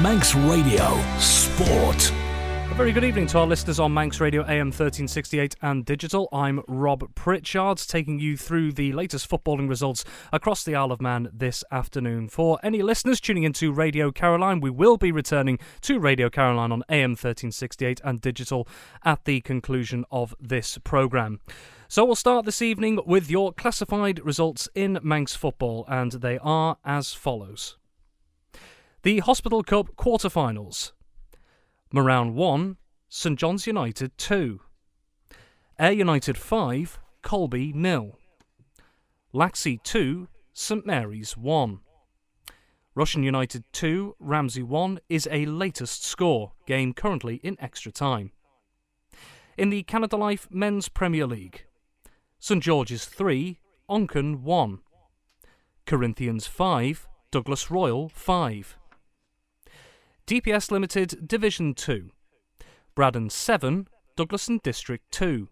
Manx Radio Sport. A very good evening to our listeners on Manx Radio AM 1368 and digital. I'm Rob Pritchard, taking you through the latest footballing results across the Isle of Man this afternoon. For any listeners tuning into Radio Caroline, we will be returning to Radio Caroline on AM 1368 and digital at the conclusion of this programme. So we'll start this evening with your classified results in Manx football, and they are as follows. The Hospital Cup quarter-finals. Moran 1, St John's United 2. Ayr United 5, Colby 0. Laxey 2, St Mary's 1. Russian United 2, Ramsey 1 is a latest score, game currently in extra time. In the Canada Life Men's Premier League, St George's 3, Onchan 1. Corinthians 5, Douglas Royal 5. DPS Limited Division 2. Braddon 7, Douglas and District 2.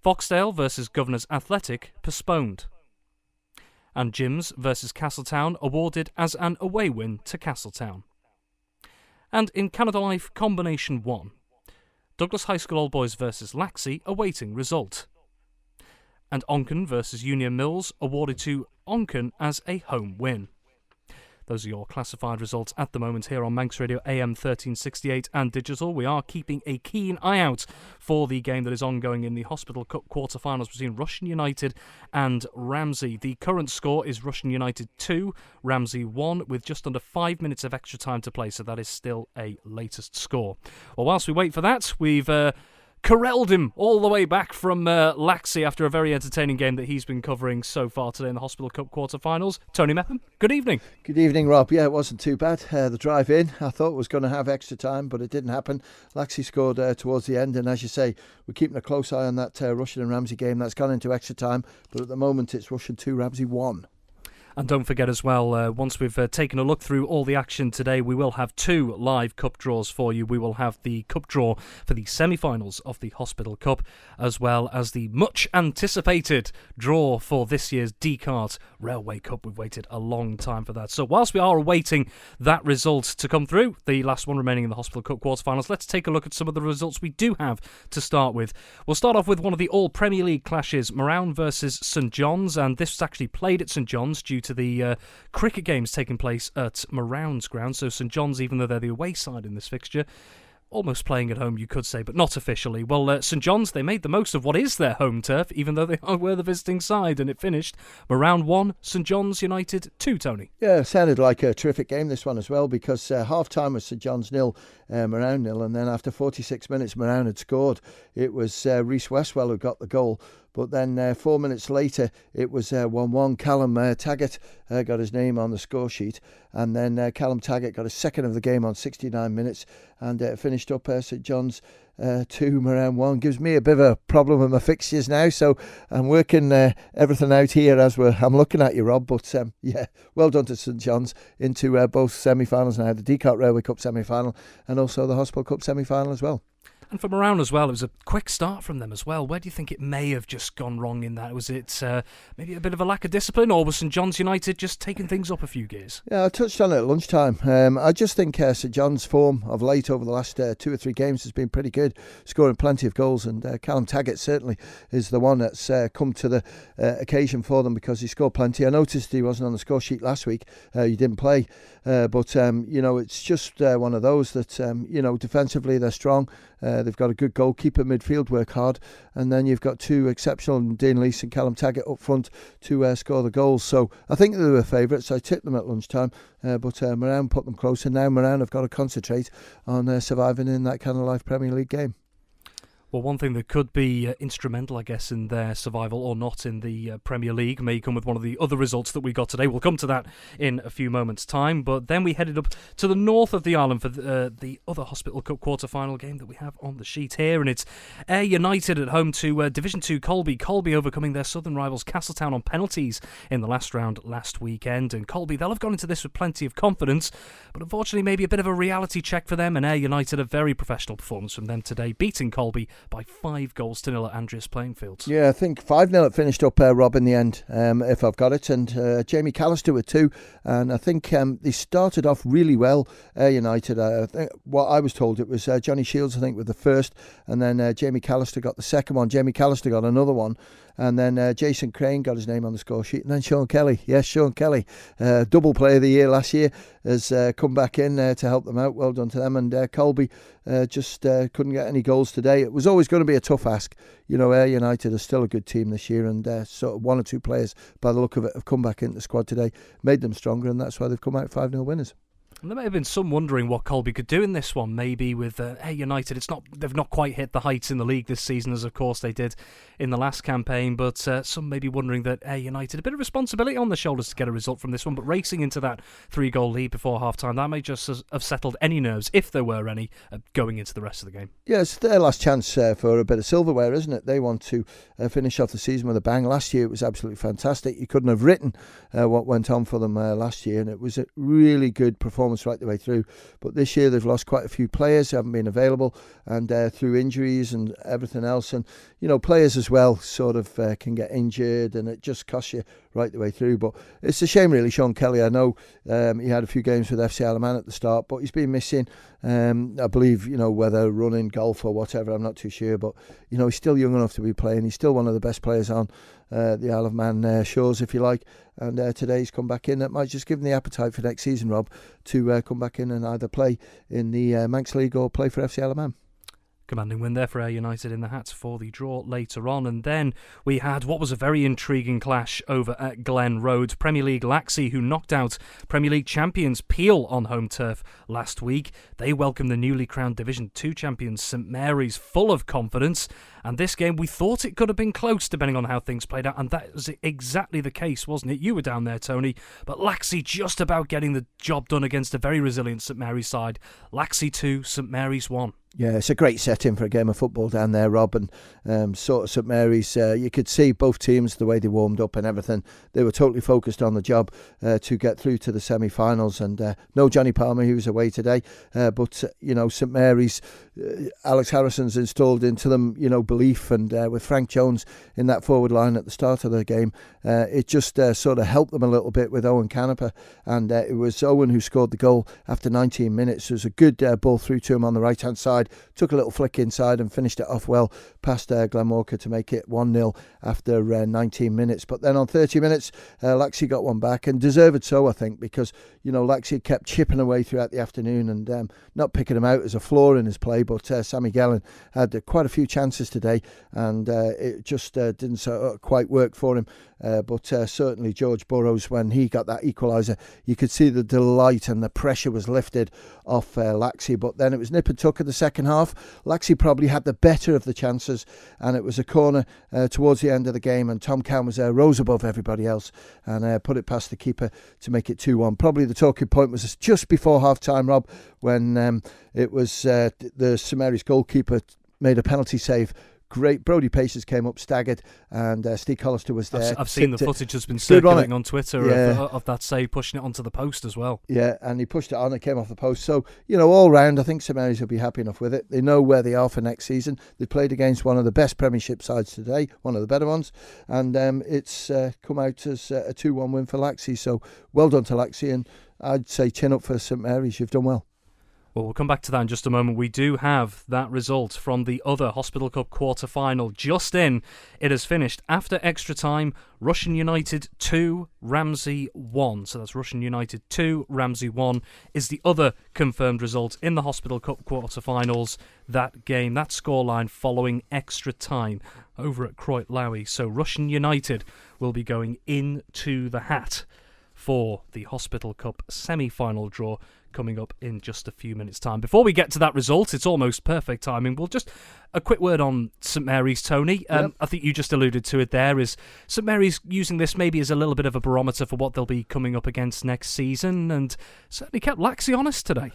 Foxdale vs Governors Athletic postponed. And Jims vs Castletown awarded as an away win to Castletown. And in Canada Life Combination 1, Douglas High School Old Boys vs Laxey awaiting result. And Onchan vs Union Mills awarded to Onchan as a home win. Those are your classified results at the moment here on Manx Radio AM 1368 and digital. We are keeping a keen eye out for the game that is ongoing in the Hospital Cup quarter-finals between Russian United and Ramsey. The current score is Russian United 2, Ramsey 1, with just under 5 minutes of extra time to play, so that is still a latest score. Well, whilst we wait for that, we've corralled him all the way back from Laxey after a very entertaining game that he's been covering so far today in the Hospital Cup quarter-finals. Tony Mepham, good evening. Good evening, Rob. Yeah, it wasn't too bad. The drive in, I thought was going to have extra time, but it didn't happen. Laxey scored towards the end, and as you say, we're keeping a close eye on that Russian and Ramsey game. That's gone into extra time, but at the moment it's Russian 2, Ramsey 1. And don't forget as well, once we've taken a look through all the action today, we will have 2 live cup draws for you. We will have the cup draw for the semi-finals of the Hospital Cup, as well as the much-anticipated draw for this year's Dixcart Railway Cup. We've waited a long time for that. So whilst we are awaiting that result to come through, the last one remaining in the Hospital Cup quarterfinals, let's take a look at some of the results we do have to start with. We'll start off with one of the All-Premier League clashes, Moran versus St John's, and this was actually played at St John's due to the cricket games taking place at Moran's ground. So St John's, even though they're the away side in this fixture, almost playing at home, you could say, but not officially. Well, St John's, they made the most of what is their home turf, even though they were the visiting side, and it finished Moran 1, St John's United 2, Tony. Yeah, it sounded like a terrific game, this one as well, because half-time was St John's 0, Moran 0, and then after 46 minutes, Moran had scored. It was Rhys Westwell who got the goal. But then 4 minutes later, it was 1-1. Callum Taggart got his name on the score sheet. And then Callum Taggart got a second of the game on 69 minutes and finished up St John's 2, Moran 1. Gives me a bit of a problem with my fixtures now. So I'm working everything out here as I'm looking at you, Rob. But yeah, well done to St John's into both semi-finals now. The Dixcart Railway Cup semi-final and also the Hospital Cup semi-final as well. And for Moran as well, it was a quick start from them as well. Where do you think it may have just gone wrong in that? Was it maybe a bit of a lack of discipline, or was St John's United just taking things up a few gears? Yeah, I touched on it at lunchtime. I just think St John's form of late over the last 2 or 3 games has been pretty good, scoring plenty of goals, and Callum Taggart certainly is the one that's come to the occasion for them because he scored plenty. I noticed he wasn't on the score sheet last week. He didn't play, but it's just one of those that, defensively they're strong. They've got a good goalkeeper, midfield work hard, and then you've got 2 exceptional, Dean Leese and Callum Taggart up front to score the goals. So I think they were favourites. I tipped them at lunchtime, but Moran put them close, and now Moran have got to concentrate on surviving in that Canada Life Premier League game. Well, one thing that could be instrumental, I guess, in their survival or not in the Premier League may come with one of the other results that we got today. We'll come to that in a few moments' time. But then we headed up to the north of the island for the other Hospital Cup quarter-final game that we have on the sheet here. And it's Ayr United at home to Division 2 Colby. Colby overcoming their southern rivals Castletown on penalties in the last round last weekend. And Colby, they'll have gone into this with plenty of confidence. But unfortunately, maybe a bit of a reality check for them. And Ayr United, a very professional performance from them today, beating Colby by 5-0 at Andreas playing fields. Yeah, I think 5-0 it finished up, Rob, in the end, if I've got it. And Jamie Callister with 2. And I think they started off really well, United. I think what I was told, it was Johnny Shields, I think, with the first. And then Jamie Callister got the second one. Jamie Callister got another one. And then Jason Crane got his name on the score sheet. And then Sean Kelly. Yes, Sean Kelly. Double player of the year last year has come back in to help them out. Well done to them. And Colby just couldn't get any goals today. It was always going to be a tough ask. You know, Ayr United are still a good team this year. And sort of 1 or 2 players, by the look of it, have come back into the squad today, made them stronger. And that's why they've come out 5-0 winners. And there may have been some wondering what Colby could do in this one. Maybe with Ayr United, they've not quite hit the heights in the league this season, as of course they did in the last campaign. But some may be wondering that Ayr United, a bit of responsibility on their shoulders to get a result from this one. But racing into that 3-goal lead before half-time, that may just have settled any nerves, if there were any, going into the rest of the game. Yeah, it's their last chance for a bit of silverware, isn't it? They want to finish off the season with a bang. Last year it was absolutely fantastic. You couldn't have written what went on for them last year, and it was a really good performance right the way through. But this year they've lost quite a few players who haven't been available, and through injuries and everything else. And, you know, players as well sort of can get injured, and it just costs you right the way through. But it's a shame, really. Sean Kelly, I know he had a few games with FC Isle of Man at the start, but he's been missing. I believe, you know, whether running, golf or whatever, I'm not too sure. But, you know, he's still young enough to be playing. He's still one of the best players on the Isle of Man shores, if you like. And today he's come back in. That might just give him the appetite for next season, Rob, to come back in and either play in the Manx League or play for FC Isle of Man. Commanding win there for Ayr United in the hat for the draw later on. And then we had what was a very intriguing clash over at Glen Road. Premier League Laxey, who knocked out Premier League champions Peel on home turf last week. They welcomed the newly crowned Division 2 champions St Mary's full of confidence. And this game, we thought it could have been close depending on how things played out. And that was exactly the case, wasn't it? You were down there, Tony. But Laxey just about getting the job done against a very resilient St Mary's side. Laxey 2, St Mary's 1. Yeah, it's a great setting for a game of football down there, Rob. And sort of St Mary's, you could see both teams, the way they warmed up and everything. They were totally focused on the job to get through to the semi-finals. And no Johnny Palmer, he was away today. But, you know, St Mary's, Alex Harrison's installed into them, you know, belief. And with Frank Jones in that forward line at the start of the game, it just sort of helped them a little bit with Owen Canepa. And it was Owen who scored the goal after 19 minutes. It was a good ball through to him on the right-hand side. Took a little flick inside and finished it off well past Glen Walker to make it 1-0 after 19 minutes. But then on 30 minutes, Laxey got one back, and deserved so, I think, because, you know, Laxey kept chipping away throughout the afternoon and not picking him out as a flaw in his play. But Sammy Gellin had quite a few chances today, and it just didn't quite work for him. But certainly George Burrows, when he got that equaliser, you could see the delight and the pressure was lifted off Laxey. But then it was nip and tuck in the second half. Laxey probably had the better of the chances, and it was a corner towards the end of the game, and Tom Cowan was rose above everybody else and put it past the keeper to make it 2-1. Probably the talking point was just before half-time, Rob, when it was the St Mary's goalkeeper made a penalty save. Great. Brodie Paces came up staggered, and Steve Hollister was there. I've seen the footage has been circulating on Twitter of that save, pushing it onto the post as well. Yeah, and he pushed it on, it came off the post. So, you know, all round, I think St Mary's will be happy enough with it. They know where they are for next season. They played against one of the best Premiership sides today, one of the better ones, and it's come out as a 2-1 win for Laxey. So, well done to Laxey, and I'd say chin up for St Mary's. You've done well. Well, we'll come back to that in just a moment. We do have that result from the other Hospital Cup quarter-final just in. It has finished after extra time. Russian United 2, Ramsey 1. So that's Russian United 2, Ramsey 1 is the other confirmed result in the Hospital Cup quarter-finals. That game, that scoreline following extra time over at Croyt Lowy. So Russian United will be going into the hat for the Hospital Cup semi-final draw coming up in just a few minutes' time. Before we get to that result, it's almost perfect timing. We'll just a quick word on St Mary's, Tony. I think you just alluded to it there. Is St Mary's using this maybe as a little bit of a barometer for what they'll be coming up against next season, and certainly kept Laxey honest today.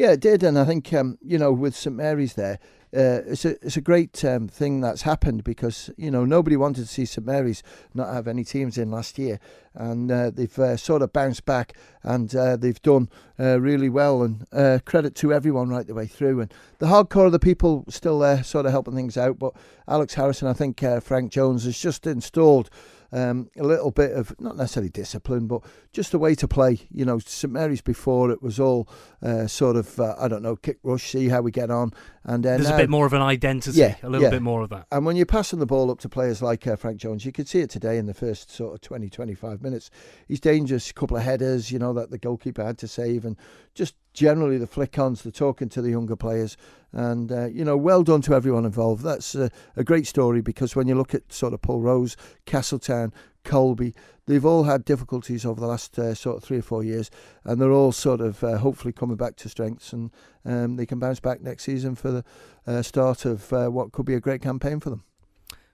Yeah, it did, and I think with St Mary's there, it's a great thing that's happened because nobody wanted to see St Mary's not have any teams in last year, and they've sort of bounced back, and they've done really well, and credit to everyone right the way through, and the hardcore of the people still there sort of helping things out, but Alex Harrison, I think Frank Jones has just installed a little bit of, not necessarily discipline, but just a way to play. St Mary's before, it was all sort of, kick rush, see how we get on. And there's now, a bit more of an identity, a little bit more of that. And when you're passing the ball up to players like Frank Jones, you could see it today in the first sort of 20, 25 minutes. He's dangerous, a couple of headers, that the goalkeeper had to save, and just generally the flick-ons, the talking to the younger players. And, well done to everyone involved. That's a great story, because when you look at sort of Pulrose, Castletown, Colby, they've all had difficulties over the last sort of 3 or 4 years, and they're all sort of hopefully coming back to strengths, and they can bounce back next season for the start of what could be a great campaign for them.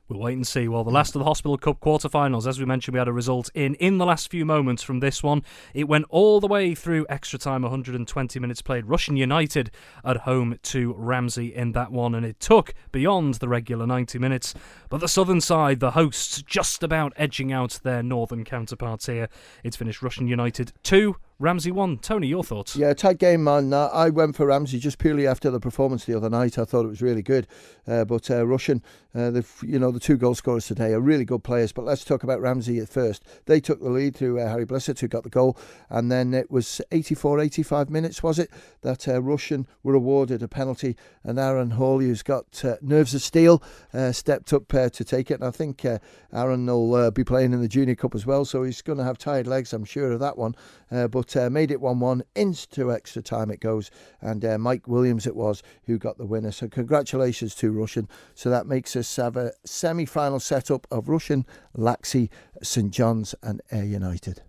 We'll wait and see. Well, the last of the Hospital Cup quarter-finals, as we mentioned, we had a result in the last few moments from this one. It went all the way through extra time, 120 minutes played. Russian United at home to Ramsey in that one, and it took beyond the regular 90 minutes. But the southern side, the hosts, just about edging out their northern counterparts here. It's finished Russian United 2, Ramsey 1. Tony, your thoughts? Yeah, tight game, man. I went for Ramsey just purely after the performance the other night. I thought it was really good. But Russian, the 2 goal scorers today are really good players. But let's talk about Ramsey at first. They took the lead through Harry Blissett, who got the goal. And then it was 84, 85 minutes, was it, that Russian were awarded a penalty. And Aaron Hawley, who's got nerves of steel, stepped up to take it. And I think Aaron will be playing in the Junior Cup as well. So he's going to have tired legs, I'm sure of that one. But made it 1-1, into extra time it goes, and Mike Williams it was who got the winner. So congratulations to Russian. So that makes us have a semi-final setup of Russian, Laxey, St John's and Ayr United.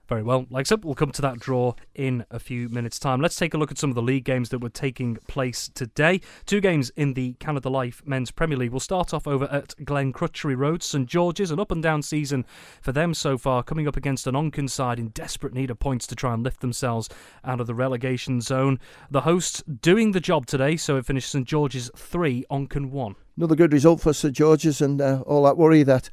Very well. Like I said, we'll come to that draw in a few minutes' time. Let's take a look at some of the league games that were taking place today. 2 games in the Canada Life Men's Premier League. We'll start off over at Glen Crutchery Road. St George's, an up-and-down season for them so far, coming up against an Onken side in desperate need of points to try and lift themselves out of the relegation zone. The hosts doing the job today, so it finished St George's 3, Onken 1. Another good result for St George's, and all that worry that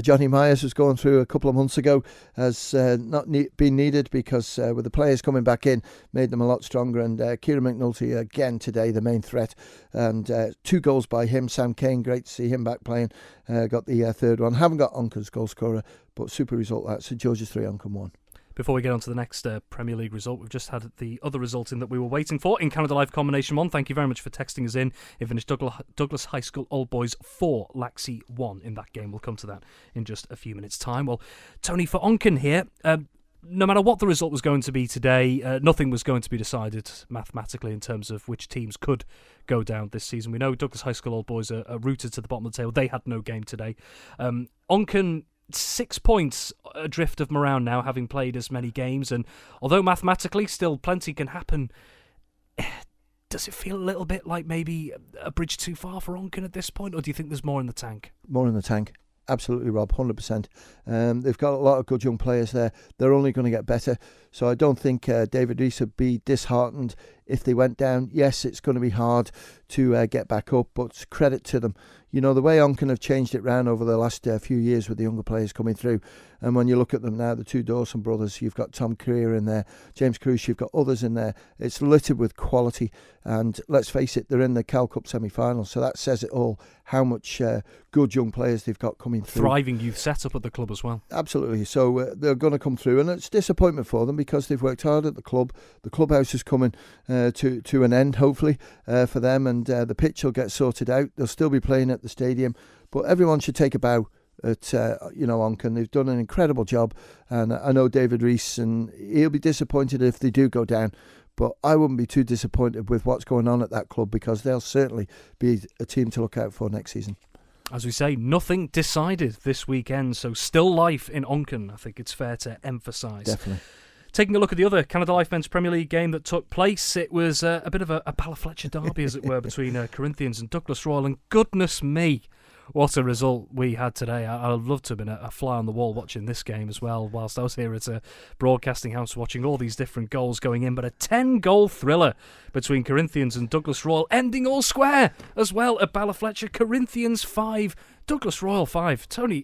Johnny Myers was going through a couple of months ago has not been needed, because with the players coming back in, made them a lot stronger. And Kieran McNulty again today, the main threat, and 2 goals by him. Sam Kane, great to see him back playing, got the 3rd one. Haven't got Onken's goal scorer, but super result that. St George's 3, Onken 1. Before we get on to the next Premier League result, we've just had the other result in that we were waiting for in Canada Life Combination 1. Thank you very much for texting us in. It finished Douglas High School Old Boys 4, Laxey 1 in that game. We'll come to that in just a few minutes' time. Well, Tony, for Onken here, no matter what the result was going to be today, nothing was going to be decided mathematically in terms of which teams could go down this season. We know Douglas High School Old Boys are rooted to the bottom of the table. They had no game today. Onken, 6 points adrift of Moran now, having played as many games, and although mathematically still plenty can happen, does it feel a little bit like maybe a bridge too far for Onken at this point, or do you think there's more in the tank? More in the tank. Absolutely, Rob, 100%. They've got a lot of good young players there. They're only going to get better. So I don't think David Rees would be disheartened if they went down. Yes, it's going to be hard to get back up, but credit to them. The way Onken have changed it round over the last few years with the younger players coming through. And when you look at them now, the 2 Dawson brothers, you've got Tom Creer in there, James Cruz, you've got others in there. It's littered with quality. And let's face it, they're in the Cal Cup semi-final. So that says it all, how much good young players they've got coming through. Thriving youth setup at the club as well. Absolutely. So they're going to come through. And it's disappointment for them because they've worked hard at the club. The clubhouse is coming to an end, hopefully, for them. And the pitch will get sorted out. They'll still be playing at the stadium. But everyone should take a bow at Onken. They've done an incredible job. And I know David Rees, and he'll be disappointed if they do go down. But I wouldn't be too disappointed with what's going on at that club, because they'll certainly be a team to look out for next season. As we say, nothing decided this weekend, so still life in Onken, I think it's fair to emphasise. Definitely. Taking a look at the other Canada Life Men's Premier League game that took place, it was a bit of a Bala Fletcher derby, as it were, between Corinthians and Douglas Royal, and goodness me, What a result we had today. I'd love to have been a fly on the wall watching this game as well, whilst I was here at a broadcasting house watching all these different goals going in. But a 10-goal thriller between Corinthians and Douglas Royal, ending all square as well at Ballafletcher. Corinthians 5, Douglas Royal 5. Tony,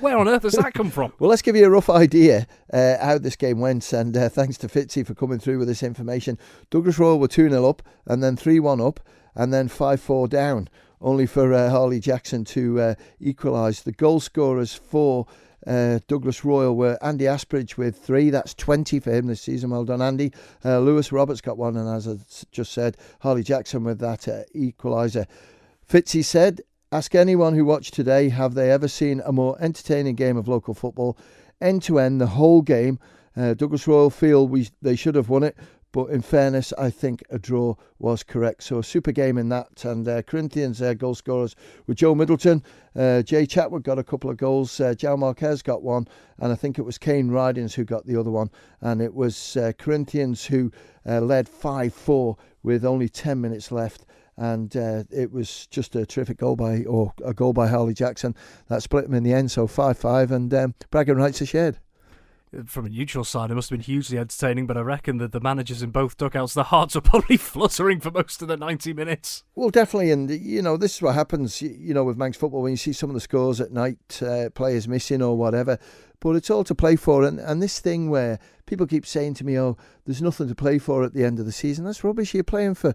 where on earth has that come from? Well, let's give you a rough idea how this game went, and thanks to Fitzy for coming through with this information. Douglas Royal were 2-0 up, and then 3-1 up, and then 5-4 down, only for Harley Jackson to equalise. The goal scorers for Douglas Royal were Andy Aspridge with 3. That's 20 for him this season. Well done, Andy. Lewis Roberts got 1, and as I just said, Harley Jackson with that equaliser. Fitzy said, "Ask anyone who watched today, have they ever seen a more entertaining game of local football? End to end, the whole game. Douglas Royal feel they should have won it, but in fairness, I think a draw was correct." So a super game in that. And Corinthians goal scorers were Joe Middleton. Jay Chatwood got a couple of goals. João Marquez got 1. And I think it was Kane Ridings who got the other one. And it was Corinthians who led 5-4 with only 10 minutes left. And it was just a terrific goal by Harley Jackson that split them in the end. So 5-5, and bragging rights are shared. From a neutral side, it must have been hugely entertaining, but I reckon that the managers in both dugouts, their hearts are probably fluttering for most of the 90 minutes. Well, definitely, and this is what happens, with Manx football when you see some of the scores at night, players missing or whatever, but it's all to play for, and this thing where people keep saying to me, oh, there's nothing to play for at the end of the season, that's rubbish. You're playing for,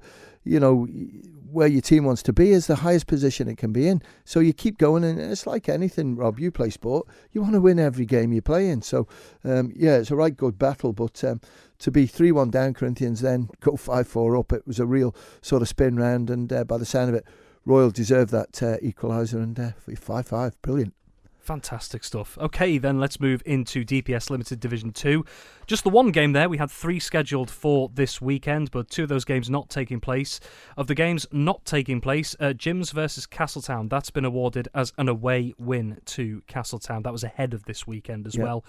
where your team wants to be is the highest position it can be in. So you keep going, and it's like anything, Rob. You play sport, you want to win every game you play in. So, it's a right good battle. But to be 3-1 down, Corinthians, then go 5-4 up, it was a real sort of spin round. And by the sound of it, Royal deserved that equaliser, and 5-5, brilliant. Fantastic stuff. Okay, then let's move into DPS Limited Division 2. Just the one game there. We had 3 scheduled for this weekend, but 2 of those games not taking place. Of the games not taking place, Jims versus Castletown, that's been awarded as an away win to Castletown. That was ahead of this weekend as well.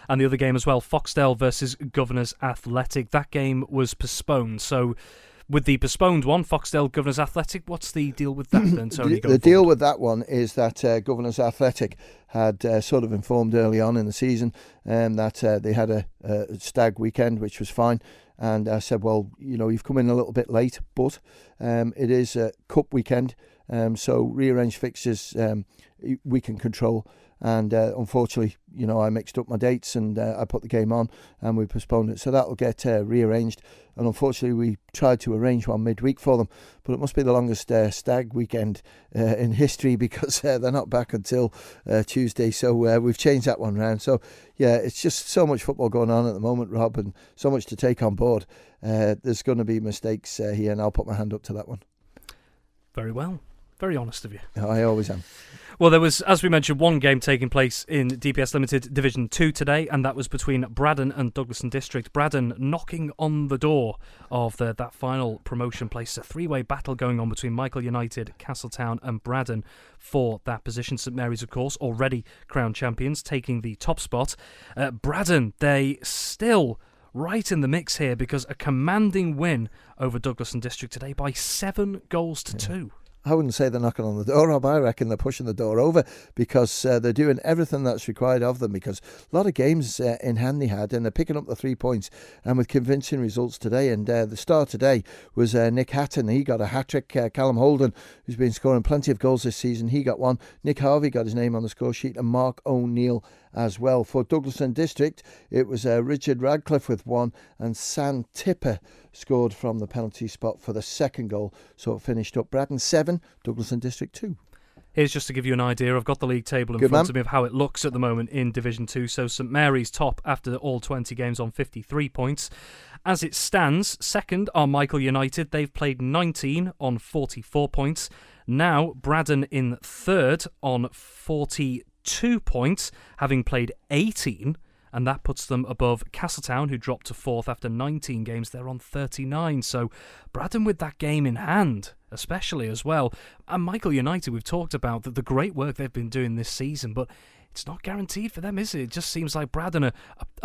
And the other game as well, Foxdale versus Governors Athletic. That game was postponed, so with the postponed one, Foxdale Governors Athletic, what's the deal with that then, Tony? The deal with that one is that Governors Athletic had sort of informed early on in the season that they had a stag weekend, which was fine. And I said, well, you've come in a little bit late, but it is a cup weekend, so rearranged fixtures we can control. And unfortunately, I mixed up my dates, and I put the game on and we postponed it. So that'll get rearranged. And unfortunately, we tried to arrange one midweek for them, but it must be the longest stag weekend in history, because they're not back until Tuesday. So we've changed that one round. So yeah, it's just so much football going on at the moment, Rob, and so much to take on board. There's going to be mistakes here, and I'll put my hand up to that one. Very well. Very honest of you. I always am. Well, there was, as we mentioned, one game taking place in DPS Limited Division 2 today, and that was between Braddon and Douglas and District. Braddon knocking on the door of that final promotion place. A 3-way battle going on between Michael United, Castletown and Braddon for that position. St Mary's, of course, already crowned champions, taking the top spot. Braddon, they still right in the mix here, because a commanding win over Douglas and District today by 7 goals to 2. I wouldn't say they're knocking on the door, Rob. I reckon they're pushing the door over, because they're doing everything that's required of them, because a lot of games in hand they had, and they're picking up the 3 points, and with convincing results today. And the star today was Nick Hatton. He got a hat-trick. Callum Holden, who's been scoring plenty of goals this season, he got 1. Nick Harvey got his name on the score sheet, and Mark O'Neill as well. For Douglas and District, it was Richard Radcliffe with 1, and Sam Tipper scored from the penalty spot for the 2nd goal. So it finished up Braddon 7, Douglas and District 2. Here's just to give you an idea. I've got the league table in front of me of how it looks at the moment in Division 2. So St Mary's top after all 20 games on 53 points. As it stands, second are Michael United. They've played 19 on 44 points. Now Braddon in third on 42 points, having played 18. And that puts them above Castletown, who dropped to 4th after 19 games. They're on 39. So Braddon with that game in hand, especially as well. And Michael United, we've talked about the great work they've been doing this season, but it's not guaranteed for them, is it? It just seems like Braddon are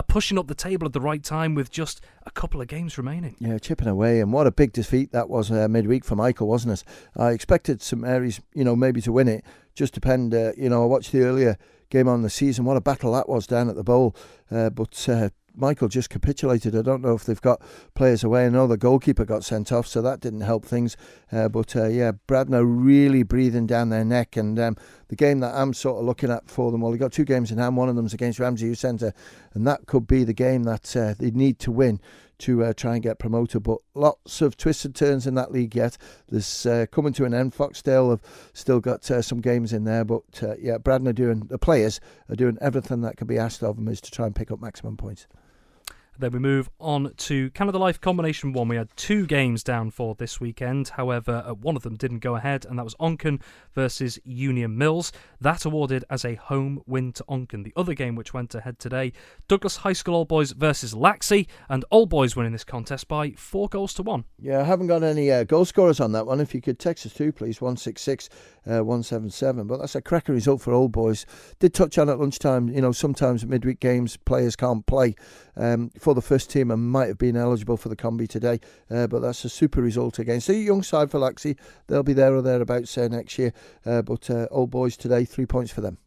pushing up the table at the right time with just a couple of games remaining. Yeah, chipping away, and what a big defeat that was midweek for Michael, wasn't it? I expected St Mary's, maybe to win it. Just depend, I watched the earlier game on the season. What a battle that was down at the Bowl, but Michael just capitulated. I don't know if they've got players away. I know the goalkeeper got sent off, so that didn't help things. But Braddon are really breathing down their neck. And the game that I'm sort of looking at for them, well, they've got 2 games in hand. One of them's against Ramsey Youth Centre, and that could be the game that they need to win to try and get promoted. But lots of twists and turns in that league yet. There's coming to an end. Foxdale have still got some games in there. But Braddon the players are doing everything that can be asked of them is to try and pick up maximum points. Then we move on to Canada Life Combination 1. We had 2 games down for this weekend. However, one of them didn't go ahead, and that was Onken versus Union Mills. That awarded as a home win to Onken. The other game which went ahead today, Douglas High School Old Boys versus Laxey, and Old Boys winning this contest by 4-1. Yeah, I haven't got any goal scorers on that one. If you could text us too, please, 166 177. But that's a cracker result for Old Boys. Did touch on at lunchtime, sometimes midweek games players can't play for the first team and might have been eligible for the combi today, but that's a super result against a young side for Laxey. They'll be there or thereabouts next year, but Old Boys today, 3 points for them.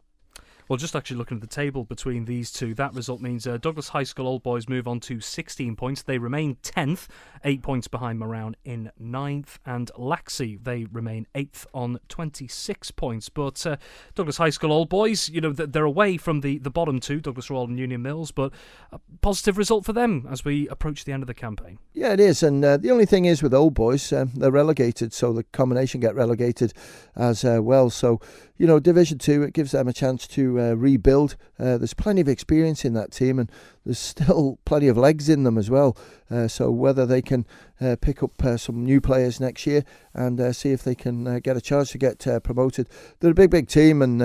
Well, just actually looking at the table between these two, that result means Douglas High School Old Boys move on to 16 points. They remain 10th, 8 points behind Moraun in 9th. And Laxey, they remain 8th on 26 points. But Douglas High School Old Boys, they're away from the bottom two, Douglas Royal and Union Mills, but a positive result for them as we approach the end of the campaign. Yeah, it is. And the only thing is with Old Boys, they're relegated, so the combination get relegated as well. So, Division 2, it gives them a chance to rebuild. There's plenty of experience in that team, and there's still plenty of legs in them as well. So whether they can pick up some new players next year and see if they can get a chance to get promoted. They're a big team, and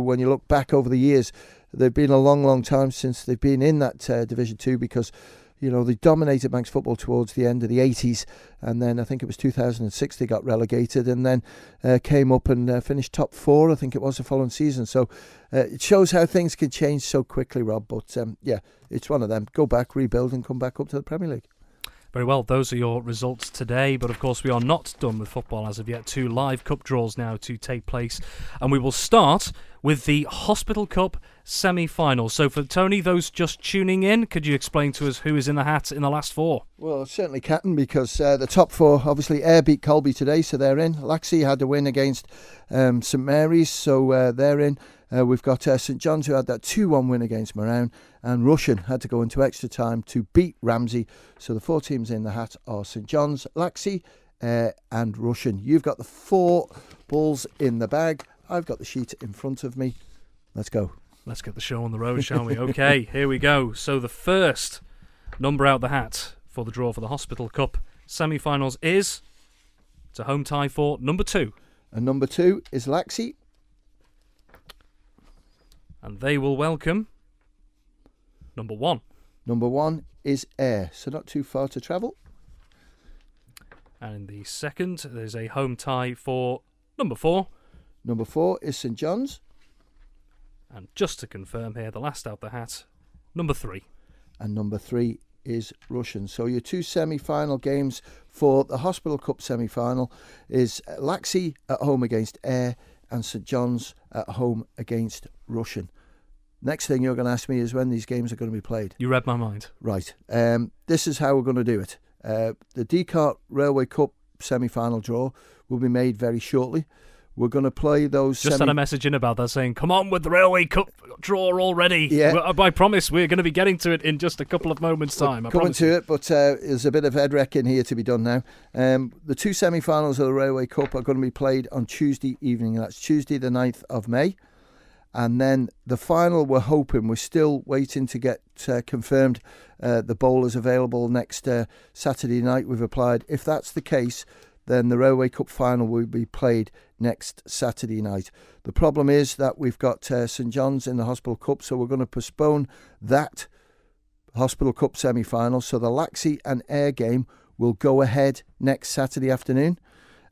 when you look back over the years, they've been a long time since they've been in that Division 2, because they dominated Manx football towards the end of the 80s, and then I think it was 2006 they got relegated, and then came up and finished top 4, I think it was, the following season. So it shows how things can change so quickly, Rob. But it's one of them. Go back, rebuild, and come back up to the Premier League. Very well, those are your results today, but of course we are not done with football as of yet. 2 live cup draws now to take place, and we will start with the Hospital Cup semi-final. So for Tony, those just tuning in, could you explain to us who is in the hat in the last 4? Well, certainly Catton, because the top 4, obviously Ayr beat Colby today, so they're in. Laxey had to win against St Mary's, so they're in. We've got St John's, who had that 2-1 win against Moraun, and Rushen had to go into extra time to beat Ramsey. So the 4 teams in the hat are St John's, Laxey, and Rushen. You've got the 4 balls in the bag. I've got the sheet in front of me. Let's go. Let's get the show on the road, shall we? Okay, here we go. So the first number out the hat for the draw for the Hospital Cup semi-finals is, it's a home tie for number 2. And number 2 is Laxey. And they will welcome number 1. Number 1 is Ayr, so not too far to travel. And in the second, there's a home tie for number 4. Number 4 is St John's. And just to confirm here, the last out the hat, number 3. And number 3 is Rushen. So your 2 semi-final games for the Hospital Cup semi-final is Laxey at home against Ayr and St John's at home against Rushen. Next thing you're going to ask me is when these games are going to be played. You read my mind. Right. This is how we're going to do it. The Dixcart Railway Cup semi-final draw will be made very shortly. We're going to play those. Just had a message in about that saying, come on with the Railway Cup draw already. Yeah. I promise we're going to be getting to it in just a couple of moments' time. Coming to it, but there's a bit of head wrecking here to be done now. The 2 semi-finals of the Railway Cup are going to be played on Tuesday evening. That's Tuesday the 9th of May. And then the final, we're still waiting to get confirmed. The bowlers available next Saturday night. We've applied. If that's the case, then the Railway Cup final will be played next Saturday night. The problem is that we've got St John's in the Hospital Cup, so we're going to postpone that Hospital Cup semi-final. So the Laxey and Ayr game will go ahead next Saturday afternoon,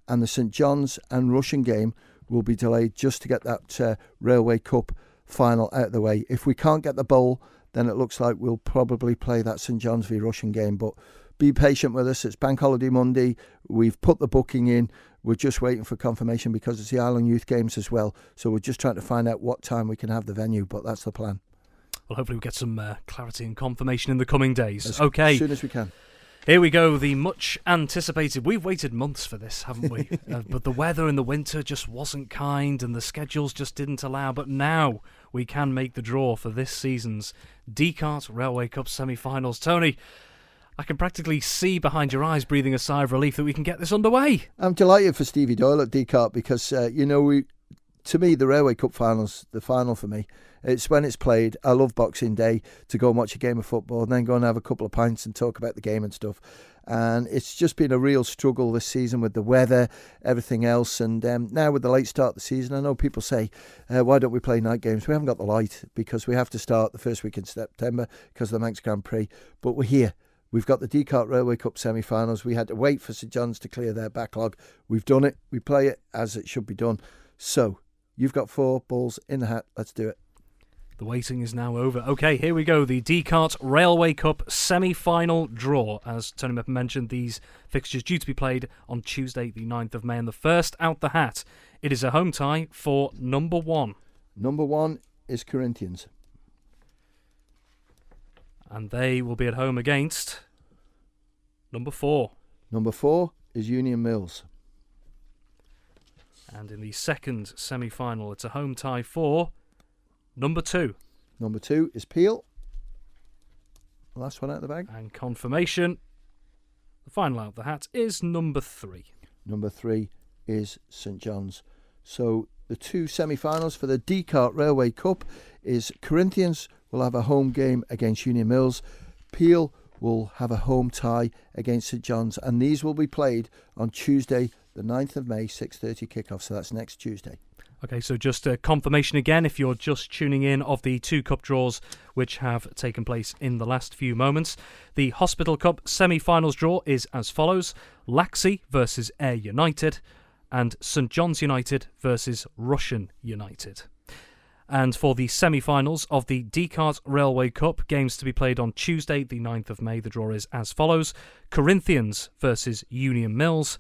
and the St John's and Rushen game will be delayed just to get that Railway Cup final out of the way. If we can't get the bowl, then it looks like we'll probably play that St John's v Russian game. But be patient with us. It's Bank Holiday Monday. We've put the booking in. We're just waiting for confirmation because it's the Island Youth Games as well. So we're just trying to find out what time we can have the venue, but that's the plan. Well, hopefully we'll get some clarity and confirmation in the coming days. As soon as we can. Here we go, the much anticipated. We've waited months for this, haven't we? But the weather in the winter just wasn't kind and the schedules just didn't allow. But now we can make the draw for this season's Dixcart Railway Cup semi-finals. Tony, I can practically see behind your eyes breathing a sigh of relief that we can get this underway. I'm delighted for Stevie Doyle at Dixcart because, to me, the Railway Cup finals, the final for me, it's when it's played. I love Boxing Day to go and watch a game of football and then go and have a couple of pints and talk about the game and stuff. And it's just been a real struggle this season with the weather, everything else. And now with the late start of the season, I know people say, why don't we play night games? We haven't got the light because we have to start the first week in September because of the Manx Grand Prix. But we're here. We've got the Dixcart Railway Cup semi-finals. We had to wait for St John's to clear their backlog. We've done it. We play it as it should be done. So you've got 4 balls in the hat. Let's do it. The waiting is now over. Okay, here we go. The Dixcart Railway Cup semi-final draw. As Tony Mipper mentioned, these fixtures due to be played on Tuesday, the 9th of May. And the first out the hat, it is a home tie for number 1. Number 1 is Corinthians. And they will be at home against number 4. Number 4 is Union Mills. And in the second semi-final, it's a home tie for number 2. Number 2 is Peel. Last one out of the bag. And confirmation, the final out the hat is number 3. Number 3 is St John's. So the 2 semi-finals for the Dixcart Railway Cup is Corinthians will have a home game against Union Mills. Peel will have a home tie against St John's. And these will be played on Tuesday, the 9th of May, 6:30 kickoff. So that's next Tuesday. Okay, so just a confirmation again, if you're just tuning in, of the 2 cup draws which have taken place in the last few moments. The Hospital Cup semi-finals draw is as follows: Laxey versus Ayr United and St John's United versus Russian United. And for the semi-finals of the Dixcart Railway Cup, games to be played on Tuesday, the 9th of May, the draw is as follows: Corinthians versus Union Mills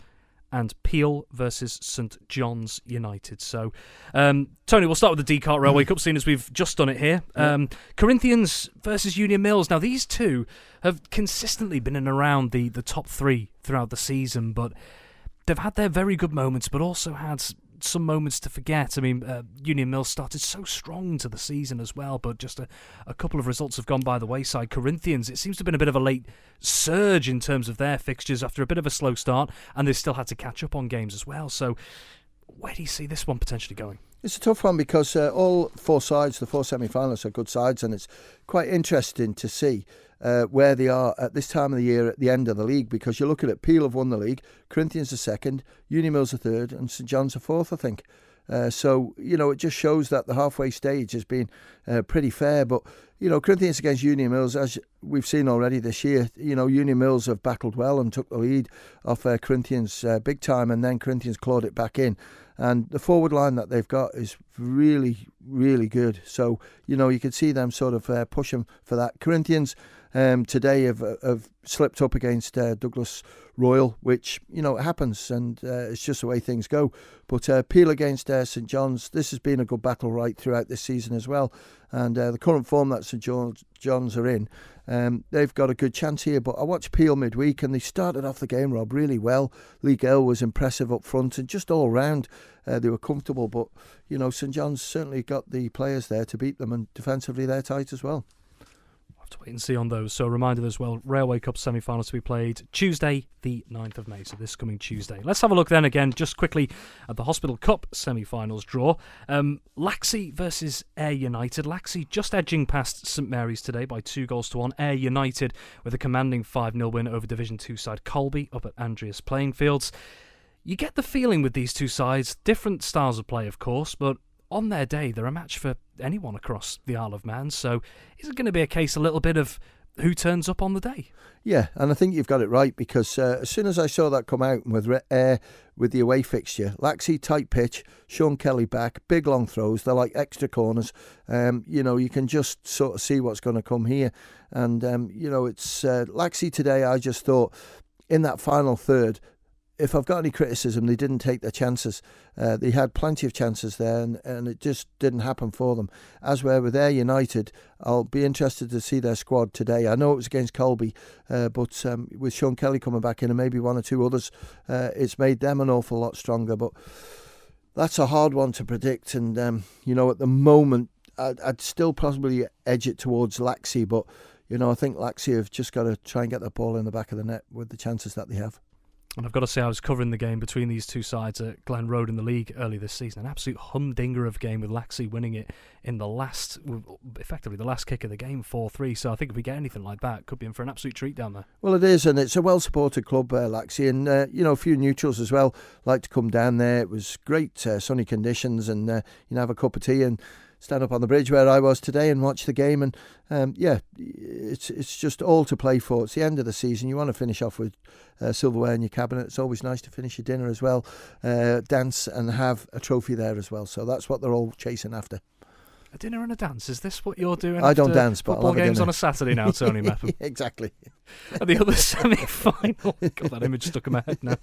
and Peel versus St John's United. So, Tony, we'll start with the Dixcart Railway Cup, seeing as we've just done it here. Corinthians versus Union Mills. Now, these two have consistently been in around the top 3 throughout the season, but they've had their very good moments, but also had some moments to forget. I mean, Union Mills started so strong to the season as well, but just a couple of results have gone by the wayside. Corinthians, it seems to have been a bit of a late surge in terms of their fixtures after a bit of a slow start, and they've still had to catch up on games as well. So where do you see this one potentially going? It's a tough one because all 4 sides, the 4 semi-finalists, are good sides, and it's quite interesting to see where they are at this time of the year at the end of the league, because you look at it, Peel have won the league, Corinthians are 2nd, Union Mills are 3rd, and St John's are 4th, I think. So, it just shows that the halfway stage has been pretty fair. But, Corinthians against Union Mills, as we've seen already this year, Union Mills have battled well and took the lead off Corinthians big time, and then Corinthians clawed it back in. And the forward line that they've got is really, really good. So, you could see them sort of pushing for that. Corinthians today have slipped up against Douglas Royal, which, it happens, and it's just the way things go. But Peel against St John's, this has been a good battle right throughout this season as well. And the current form that St John's are in, they've got a good chance here. But I watched Peel midweek, and they started off the game, Rob, really well. Lee Gale was impressive up front, and just all round they were comfortable. But, St John's certainly got the players there to beat them, and defensively they're tight as well. To wait and see on those. So a reminder as well, Railway Cup semi-finals to be played Tuesday the 9th of May, so this coming Tuesday. Let's have a look then again just quickly at the Hospital Cup semi-finals draw. Laxey versus Ayr United. Laxey just edging past St Mary's today by 2-1. Ayr United with a commanding 5-0 win over Division 2 side Colby up at Andreas Playing Fields. You get the feeling with these two sides, different styles of play of course, but on their day, they're a match for anyone across the Isle of Man. So is it going to be a case a little bit of who turns up on the day. Yeah, and I think you've got it right, because as soon as I saw that come out with the away fixture, Laxey tight pitch, Sean Kelly back, big long throws, they're like extra corners. You can just sort of see what's going to come here. And, it's Laxey today. I just thought in that final third, if I've got any criticism, they didn't take their chances. They had plenty of chances there, and it just didn't happen for them. As where with Ayr United, I'll be interested to see their squad today. I know it was against Colby, but with Sean Kelly coming back in and maybe one or two others, it's made them an awful lot stronger. But that's a hard one to predict. And, at the moment, I'd still probably edge it towards Laxey. But, I think Laxey have just got to try and get the ball in the back of the net with the chances that they have. And I've got to say, I was covering the game between these two sides at Glen Road in the league early this season. An absolute humdinger of game with Laxey winning it in the last kick of the game, 4-3. So I think if we get anything like that, could be in for an absolute treat down there. Well, it is, and it's a well-supported club, Laxey, and, a few neutrals as well like to come down there. It was great sunny conditions, and have a cup of tea and stand up on the bridge where I was today and watch the game. And it's just all to play for. It's the end of the season. You want to finish off with silverware in your cabinet. It's always nice to finish your dinner as well, dance and have a trophy there as well. So that's what they're all chasing after. A dinner and a dance. Is this what you're doing? I don't dance, but football games on a Saturday now, Tony Mepham. Exactly. And the other semi-final. God, that image stuck in my head now.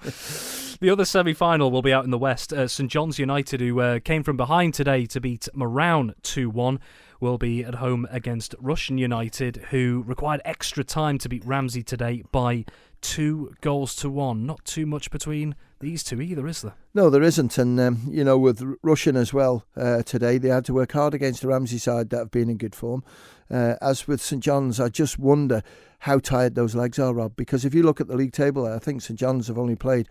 The other semi-final will be out in the West. St John's United, who came from behind today to beat Moran 2-1, will be at home against Russian United, who required extra time to beat Ramsey today by 2-1. Not too much between these two either, is there? No, there isn't. And, with Russian as well today, they had to work hard against the Ramsey side that have been in good form. As with St John's, I just wonder how tired those legs are, Rob, because if you look at the league table, I think St John's have only played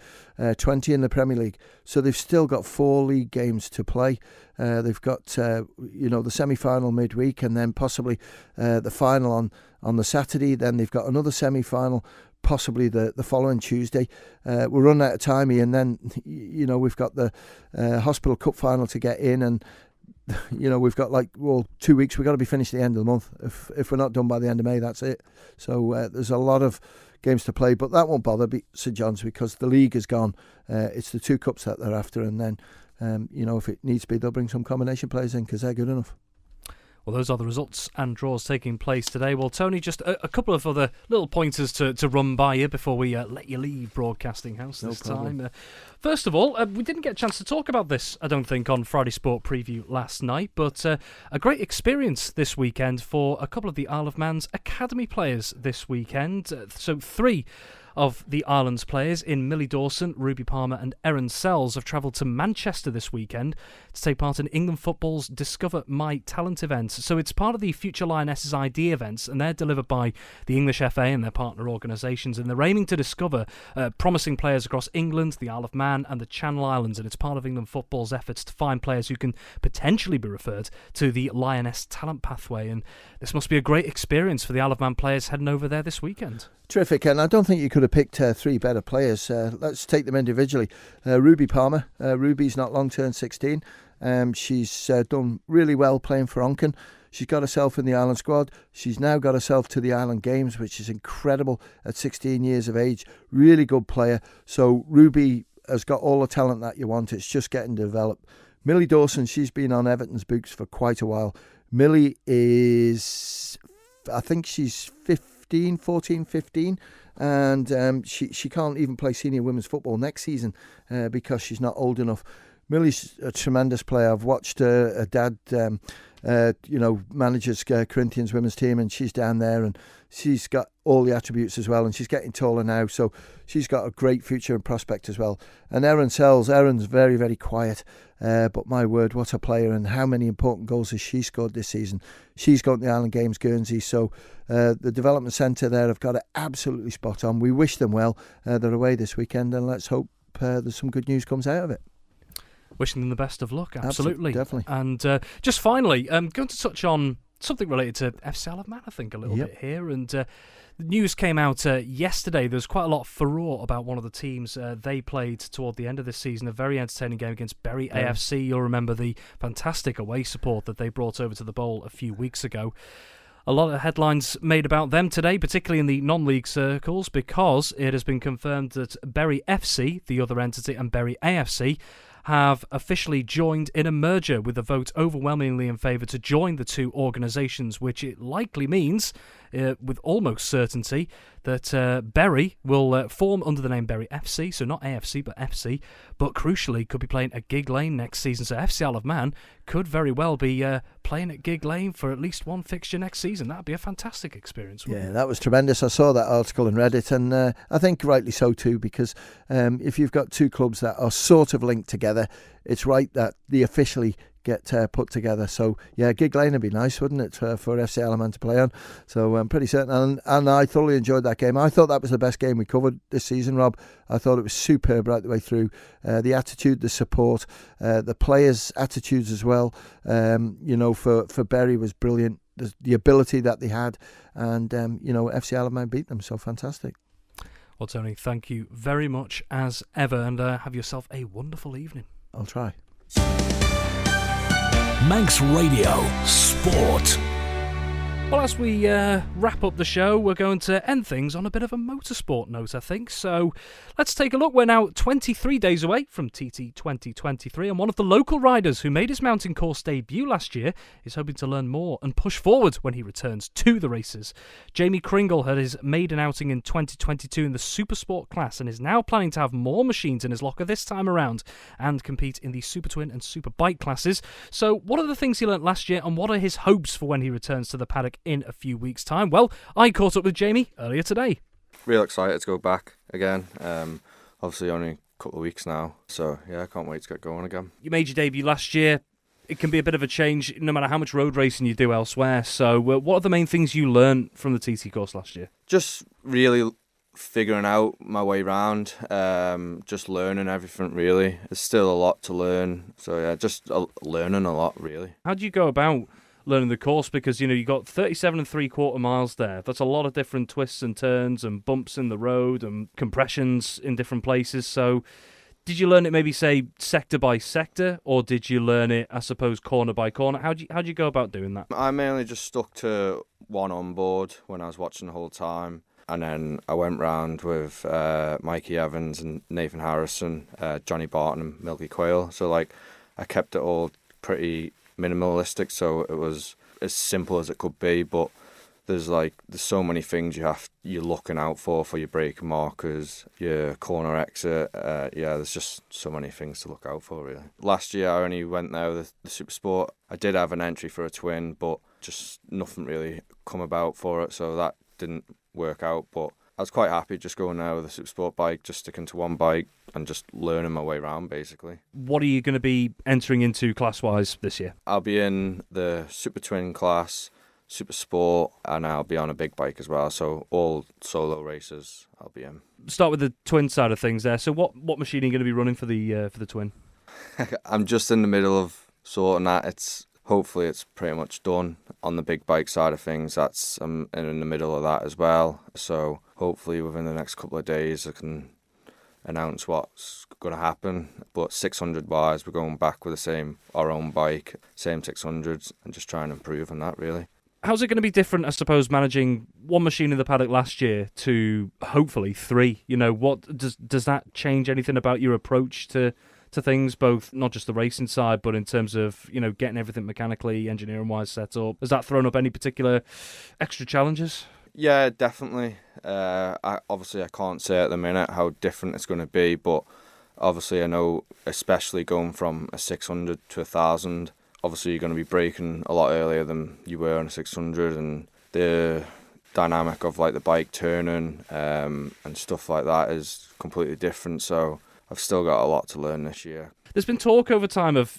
20 in the Premier League, so they've still got 4 league games to play. They've got, the semi-final midweek, and then possibly the final on the Saturday. Then they've got another semi-final, possibly the following Tuesday. We're running out of time here, and then, we've got the Hospital Cup final to get in, and we've got 2 weeks. We've got to be finished at the end of the month. If we're not done by the end of May, that's it. So there's a lot of games to play, but that won't bother St John's because the league is gone. It's the 2 cups that they're after, and then if it needs to be, they'll bring some combination players in because they're good enough. Well, those are the results and draws taking place today. Well, Tony, just a couple of other little pointers to run by you before we let you leave Broadcasting House this time. First of all, we didn't get a chance to talk about this, I don't think, on Friday Sport Preview last night, but a great experience this weekend for a couple of the Isle of Man's academy players this weekend. So 3 of the Island's players in Millie Dawson, Ruby Palmer and Erin Sells have travelled to Manchester this weekend to take part in England Football's Discover My Talent events. So it's part of the Future Lionesses ID events, and they're delivered by the English FA and their partner organisations, and they're aiming to discover promising players across England, the Isle of Man and the Channel Islands, and it's part of England Football's efforts to find players who can potentially be referred to the Lioness Talent Pathway, and this must be a great experience for the Isle of Man players heading over there this weekend. Terrific, and I don't think you could have picked 3 better players. Let's take them individually. Ruby Palmer. Ruby's not long turned 16. She's done really well playing for Onken. She's got herself in the Ireland squad. She's now got herself to the Ireland Games, which is incredible at 16 years of age. Really good player. So Ruby has got all the talent that you want. It's just getting developed. Millie Dawson, she's been on Everton's books for quite a while. Millie is, I think she's 14, 15, and she can't even play senior women's football next season because she's not old enough. Millie's a tremendous player. I've watched her dad manages Corinthians women's team, and she's down there, and she's got all the attributes as well, and she's getting taller now, so she's got a great future and prospect as well. And Erin Sells, Erin's very, very quiet, but my word, what a player, and how many important goals has she scored this season. She's got the Island Games Guernsey, so the development centre there have got it absolutely spot on. We wish them well. They're away this weekend, and let's hope there's some good news comes out of it. Wishing them the best of luck, absolutely. Definitely. And just finally, going to touch on something related to FC Isle of Man, I think, a little bit here. And the news came out yesterday. There's quite a lot of furore about one of the teams they played toward the end of this season. A very entertaining game against Bury AFC. You'll remember the fantastic away support that they brought over to the Bowl a few weeks ago. A lot of headlines made about them today, particularly in the non-league circles, because it has been confirmed that Bury FC, the other entity, and Bury AFC have officially joined in a merger, with a vote overwhelmingly in favour to join the two organisations, which it likely means, with almost certainty, that Bury will form under the name Bury FC, so not AFC but FC, but crucially could be playing at Gig Lane next season, so FC Isle of Man could very well be playing at Gig Lane for at least one fixture next season. That would be a fantastic experience, wouldn't it? That was tremendous. I saw that article and read it, and I think rightly so too, because if you've got two clubs that are sort of linked together, it's right that they officially get put together. So Gig Lane would be nice, wouldn't it, for FC Isle of Man to play on? So I'm pretty certain, and I thoroughly enjoyed that game. I thought that was the best game we covered this season, Rob. I thought it was superb right the way through. The attitude, the support, the players' attitudes as well. For Bury was brilliant. The ability that they had, and FC Isle of Man beat them. So fantastic. Well, Tony, thank you very much as ever, and have yourself a wonderful evening. I'll try. Manx Radio Sport. Well, as we wrap up the show, we're going to end things on a bit of a motorsport note, I think. So let's take a look. We're now 23 days away from TT 2023, and one of the local riders who made his mountain course debut last year is hoping to learn more and push forward when he returns to the races. Jamie Kringle had his maiden outing in 2022 in the Supersport class and is now planning to have more machines in his locker this time around and compete in the Super Twin and Superbike classes. So what are the things he learnt last year, and what are his hopes for when he returns to the paddock in a few weeks' time? Well, I caught up with Jamie earlier today. Real excited to go back again. Obviously only a couple of weeks now, so I can't wait to get going again. You made your debut last year. It can be a bit of a change no matter how much road racing you do elsewhere. So what are the main things you learned from the TT course last year? Just really figuring out my way around, just learning everything really. There's still a lot to learn, so just learning a lot really. How do you go about learning the course? Because you got 37 3/4 miles there. That's a lot of different twists and turns and bumps in the road and compressions in different places. So did you learn it maybe say sector by sector, or did you learn it, I suppose, corner by corner? How do you go about doing that? I mainly just stuck to one on board when I was watching the whole time, and then I went round with Mikey Evans and Nathan Harrison, Johnny Barton and Milky Quayle. So I kept it all pretty minimalistic, so it was as simple as it could be, but there's so many things you're looking out for your braking markers, your corner exit. There's just so many things to look out for really. Last year I only went there with the Supersport. I did have an entry for a twin, but just nothing really come about for it, so that didn't work out. But I was quite happy just going there with a Supersport bike, just sticking to one bike and just learning my way around basically. What are you going to be entering into class-wise this year? I'll be in the Super Twin class, Super Sport, and I'll be on a big bike as well. So all solo races I'll be in. Start with the twin side of things there. So what machine are you going to be running for the twin? I'm just in the middle of sorting that. Hopefully it's pretty much done. On the big bike side of things, I'm in the middle of that as well. So hopefully within the next couple of days I can announce what's going to happen. But 600 wise, we're going back with our own bike, same 600s, and just try and improve on that really. How's it going to be different, I suppose, managing one machine in the paddock last year to hopefully three? What does that change anything about your approach to things, both not just the racing side, but in terms of getting everything mechanically, engineering wise set up? Has that thrown up any particular extra challenges? Yeah, definitely. I can't say at the minute how different it's going to be, but obviously I know, especially going from a 600 to 1,000, obviously you're going to be braking a lot earlier than you were on a 600, and the dynamic of the bike turning and stuff like that is completely different. So I've still got a lot to learn this year. There's been talk over time of,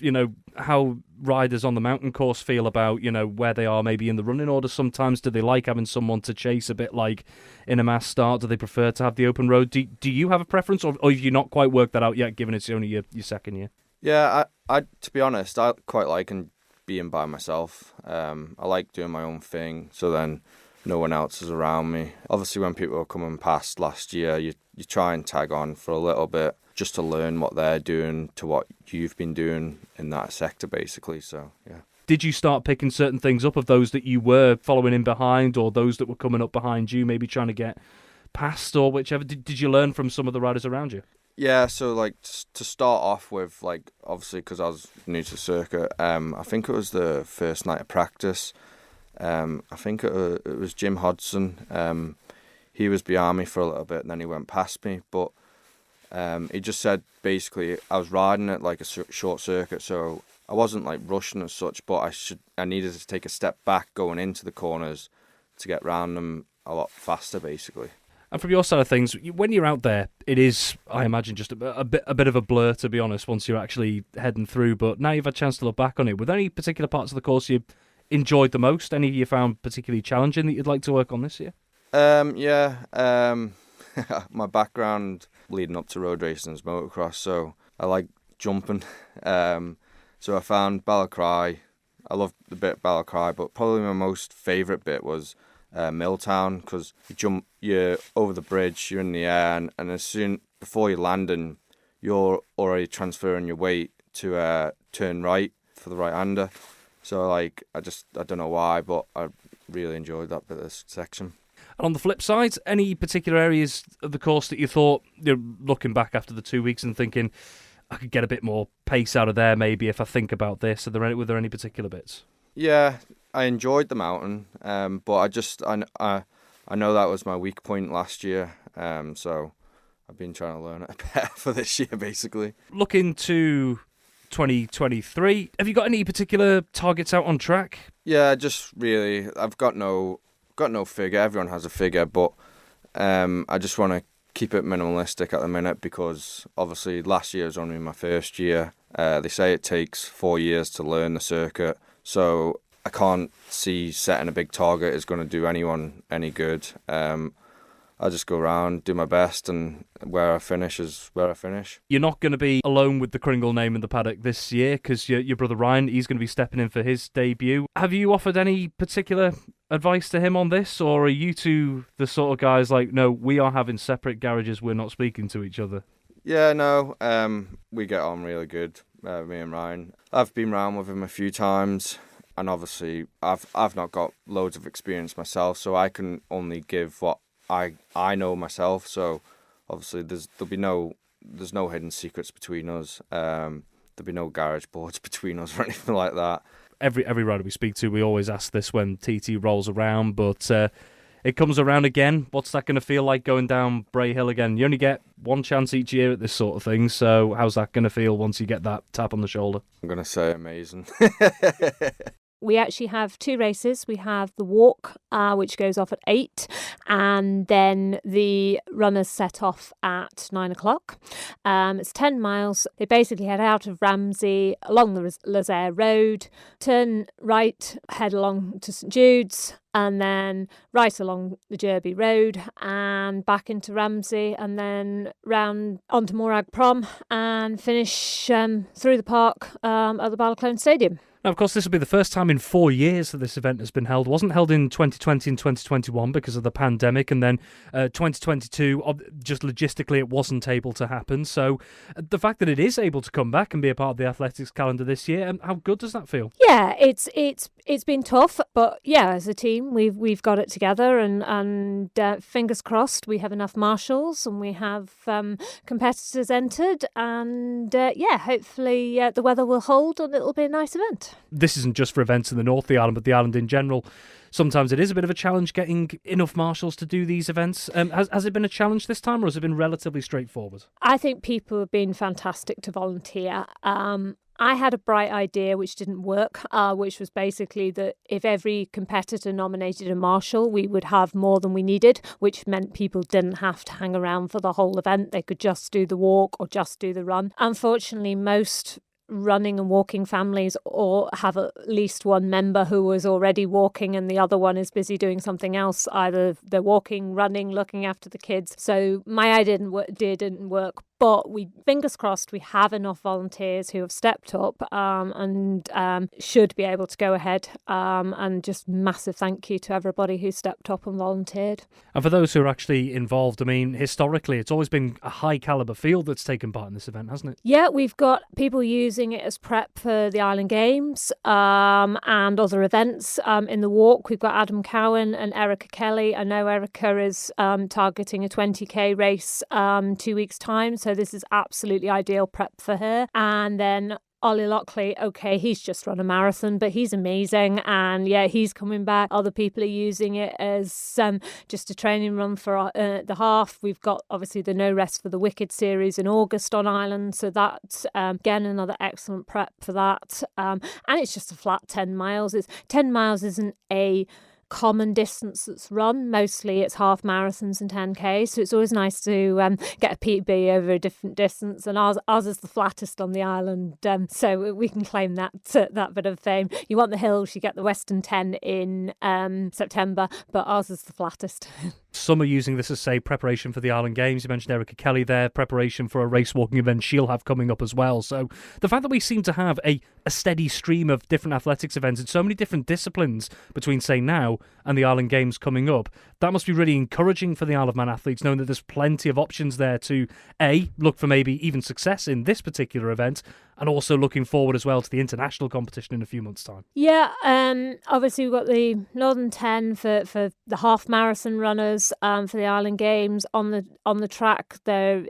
how riders on the mountain course feel about, where they are maybe in the running order sometimes. Do they like having someone to chase a bit like in a mass start? Do they prefer to have the open road? Do you have a preference, or have you not quite worked that out yet, given it's only your second year? Yeah, I to be honest, I quite like being by myself. I like doing my own thing, so then no one else is around me. Obviously, when people are coming past last year, you try and tag on for a little bit, just to learn what they're doing to what you've been doing in that sector, basically. So, yeah. did you start picking certain things up of those that you were following in behind, or those that were coming up behind you, maybe trying to get past, or whichever? Did you learn from some of the riders around you? Yeah, so like to start off with, like obviously because I was new to the circuit, I think it was the first night of practice. I think it was Jim Hodson. He was behind me for a little bit, and then he went past me. But he just said basically I was riding at like a short circuit, so I wasn't like rushing as such, but I needed to take a step back going into the corners to get round them a lot faster, basically. And from your side of things, when you're out there, it is, I imagine, just a bit of a blur, to be honest, once you're actually heading through. But now you've had a chance to look back on it. Were there any particular parts of the course you enjoyed the most? Any you found particularly challenging that you'd like to work on this year? Yeah. My background leading up to road racing is motocross, so I like jumping. So I found Ballacry. I loved the bit of Ballacry, but probably my most favourite bit was Milltown, because you're over the bridge, you're in the air, and as soon before you landing, you're already transferring your weight to turn right for the right-hander. So like I don't know why, but I really enjoyed that bit of this section. And on the flip side, any particular areas of the course that you thought, you're looking back after the 2 weeks and thinking, I could get a bit more pace out of there maybe if I think about this? Were there any particular bits? Yeah, I enjoyed the mountain, but I know that was my weak point last year, so I've been trying to learn it better for this year, basically. Looking to 2023, have you got any particular targets out on track? Yeah, just really, I've got no figure. Everyone has a figure, but I just want to keep it minimalistic at the minute, because obviously last year was only my first year. They say it takes 4 years to learn the circuit, so I can't see setting a big target is going to do anyone any good. I'll just go around, do my best, and where I finish is where I finish. You're not going to be alone with the Kringle name in the paddock this year, because your brother Ryan, he's going to be stepping in for his debut. Have you offered any particular advice to him on this, or are you two the sort of guys like, no, we are having separate garages, we're not speaking to each other? Yeah, no, we get on really good, me and Ryan. I've been round with him a few times, and obviously I've not got loads of experience myself, so I can only give what I know myself. So obviously there's no hidden secrets between us. There'll be no garage boards between us or anything like that. Every rider we speak to, we always ask this when TT rolls around, but it comes around again. What's that going to feel like going down Bray Hill again? You only get one chance each year at this sort of thing, so how's that going to feel once you get that tap on the shoulder? I'm going to say amazing. We actually have 2 races. We have the walk, which goes off at 8, and then the runners set off at 9 o'clock. It's 10 miles. They basically head out of Ramsey along the Lazaire Road, turn right, head along to St Jude's, and then right along the Derby Road and back into Ramsey, and then round onto Morag Prom and finish through the park at the Balaclone Stadium. Now, of course, this will be the first time in 4 years that this event has been held. It wasn't held in 2020 and 2021 because of the pandemic, and then 2022, just logistically, it wasn't able to happen. So the fact that it is able to come back and be a part of the athletics calendar this year, how good does that feel? Yeah, it's been tough, but yeah, as a team, we've got it together, and fingers crossed, we have enough marshals and we have competitors entered, and hopefully the weather will hold and it'll be a nice event. This isn't just for events in the north of the island, but the island in general. Sometimes it is a bit of a challenge getting enough marshals to do these events. Has it been a challenge this time, or has it been relatively straightforward? I think people have been fantastic to volunteer. I had a bright idea which didn't work, which was basically that if every competitor nominated a marshal, we would have more than we needed, which meant people didn't have to hang around for the whole event. They could just do the walk or just do the run. Unfortunately, most running and walking families or have at least one member who was already walking and the other one is busy doing something else. Either they're walking, running, looking after the kids. So my idea didn't work. but fingers crossed, we have enough volunteers who have stepped up and should be able to go ahead. And just massive thank you to everybody who stepped up and volunteered. And for those who are actually involved, I mean, historically, it's always been a high calibre field that's taken part in this event, hasn't it? Yeah, we've got people using it as prep for the Island Games and other events. In the walk, we've got Adam Cowan and Erica Kelly. I know Erica is targeting a 20k race 2 weeks' time, so this is absolutely ideal prep for her. And then Ollie Lockley, okay, he's just run a marathon, but he's amazing. And yeah, he's coming back. Other people are using it as just a training run for the half. We've got obviously the No Rest for the Wicked series in August on Ireland. So that's, again, another excellent prep for that. And it's just a flat 10 miles. 10 miles isn't a common distance that's run. Mostly it's half marathons and 10k, so it's always nice to get a PB over a different distance, and ours is the flattest on the island, so we can claim that bit of fame. You want the hills, you get the Western 10 in September, but ours is the flattest. Some are using this as, say, preparation for the Island Games. You mentioned Erica Kelly there, preparation for a race walking event she'll have coming up as well. So the fact that we seem to have a steady stream of different athletics events in so many different disciplines between, say, now and the Island Games coming up, that must be really encouraging for the Isle of Man athletes, knowing that there's plenty of options there to, A, look for maybe even success in this particular event, and also looking forward as well to the international competition in a few months' time. Yeah, obviously we've got the Northern 10 for the half marathon runners for the Island Games on the track. They're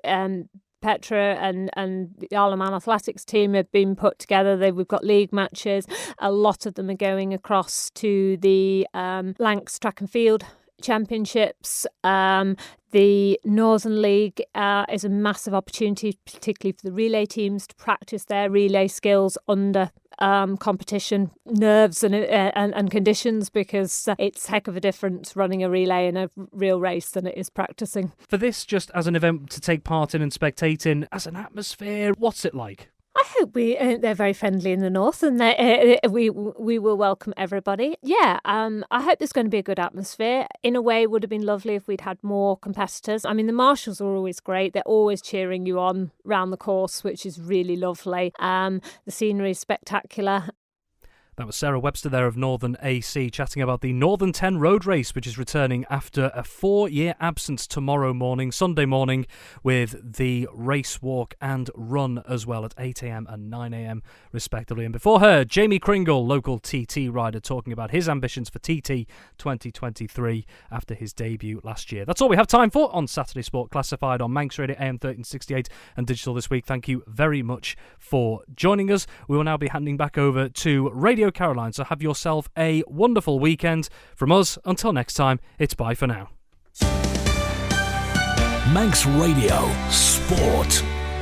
Petra and the Isle of Man athletics team have been put together. We've got league matches. A lot of them are going across to the Lancs Track and Field Championships. The Northern League is a massive opportunity, particularly for the relay teams, to practice their relay skills under competition nerves and conditions, because it's a heck of a difference running a relay in a real race than it is practicing. For this, just as an event to take part in and spectate in, as an atmosphere, what's it like? I hope they're very friendly in the north, and we will welcome everybody. Yeah, I hope there's going to be a good atmosphere. In a way, it would have been lovely if we'd had more competitors. I mean, the marshals are always great. They're always cheering you on round the course, which is really lovely. The scenery is spectacular. That was Sarah Webster there of Northern AC chatting about the Northern 10 road race, which is returning after a 4-year absence tomorrow morning, Sunday morning, with the race, walk and run as well at 8 a.m. and 9 a.m. respectively. And before her, Jamie Kringle, local TT rider, talking about his ambitions for TT 2023 after his debut last year. That's all we have time for on Saturday Sport Classified on Manx Radio AM 1368 and digital this week. Thank you very much for joining us. We will now be handing back over to Radio Caroline, so have yourself a wonderful weekend. From us, until next time, it's bye for now. Manx Radio Sport.